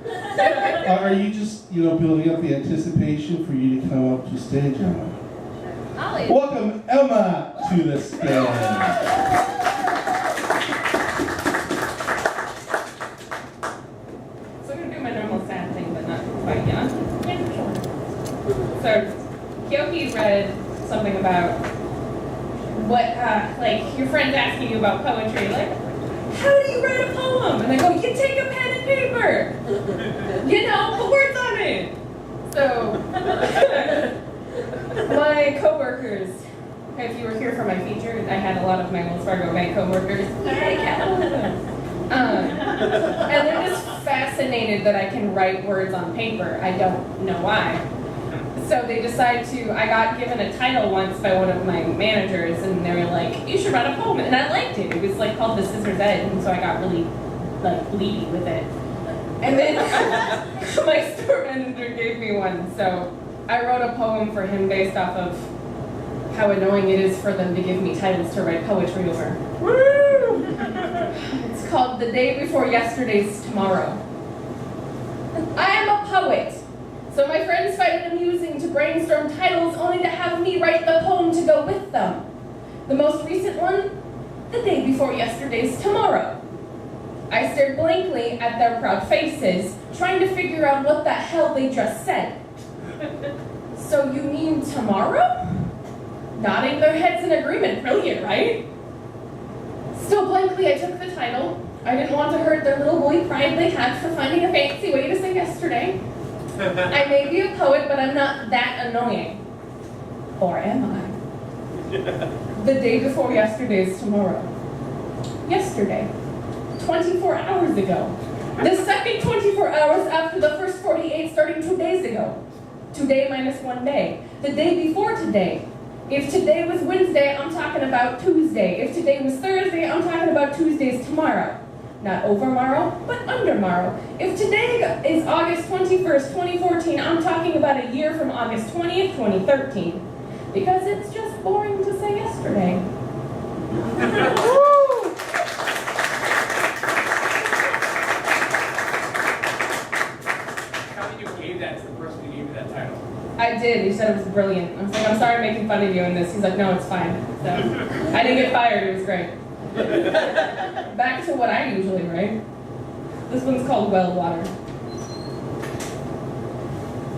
Are you just, building up the anticipation for you to come up to stage, Emma? Ollie. Welcome Emma to the stage. So I'm going to do my normal sad thing, but not quite yet. Yeah, sure. So, Kyoki read something about what, your friend's asking you about poetry, like, how do you write a poem? And I go, you take a pen and paper. Put words on it. So, my coworkers, if you were here for my feature, I had a lot of my Wells Fargo Bank coworkers. Yay, capitalism. And they're just fascinated that I can write words on paper. I don't know why. So they decide I got given a title once by one of my managers, and they were like, you should write a poem. And I liked it. It was called The Scissors Edge, and so I got really bleedy with it. And then my store manager gave me one, so I wrote a poem for him based off of how annoying it is for them to give me titles to write poetry over. Woo! It's called The Day Before Yesterday's Tomorrow. I am a poet, so my friends find it amusing to brainstorm titles only to have me write the poem to go with them. The most recent one, The Day Before Yesterday's Tomorrow. I stared blankly at their proud faces, trying to figure out what the hell they just said. So you mean tomorrow? Nodding their heads in agreement. Brilliant, right? Still blankly, I took the title. I didn't want to hurt their little boy pride they had for finding a fancy way to say yesterday. I may be a poet, but I'm not that annoying. Or am I? The day before yesterday's tomorrow. Yesterday. 24 hours ago. The second 24 hours after the first 48 starting 2 days ago. Today minus 1 day. The day before today. If today was Wednesday, I'm talking about Tuesday. If today was Thursday, I'm talking about Tuesday's tomorrow. Not overmorrow, but undermorrow. If today is August 21st, 2014, I'm talking about a year from August 20th, 2013. Because it's just boring to say yesterday. I did. He said it was brilliant. I was like, I'm sorry making fun of you in this. He's like, no, it's fine. So I didn't get fired. It was great. Back to what I usually write. This one's called Well Water.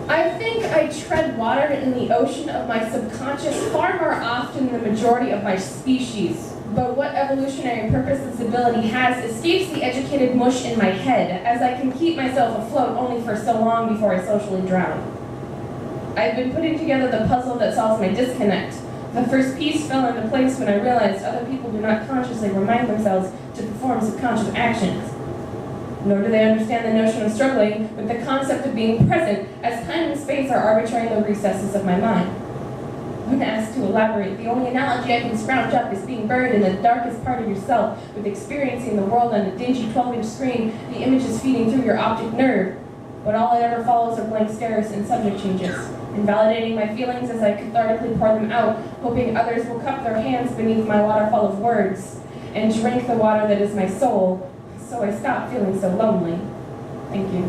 I think I tread water in the ocean of my subconscious far more often than the majority of my species. But what evolutionary purpose this ability has escapes the educated mush in my head, as I can keep myself afloat only for so long before I socially drown. I've been putting together the puzzle that solves my disconnect. The first piece fell into place when I realized other people do not consciously remind themselves to perform subconscious actions. Nor do they understand the notion of struggling with the concept of being present, as time and space are arbitrary in the recesses of my mind. When asked to elaborate, the only analogy I can scrounge up is being buried in the darkest part of yourself, with experiencing the world on a dingy 12-inch screen, the images feeding through your optic nerve. But all that ever follows are blank stares and subject changes, invalidating my feelings as I cathartically pour them out, hoping others will cup their hands beneath my waterfall of words and drink the water that is my soul, so I stop feeling so lonely. Thank you.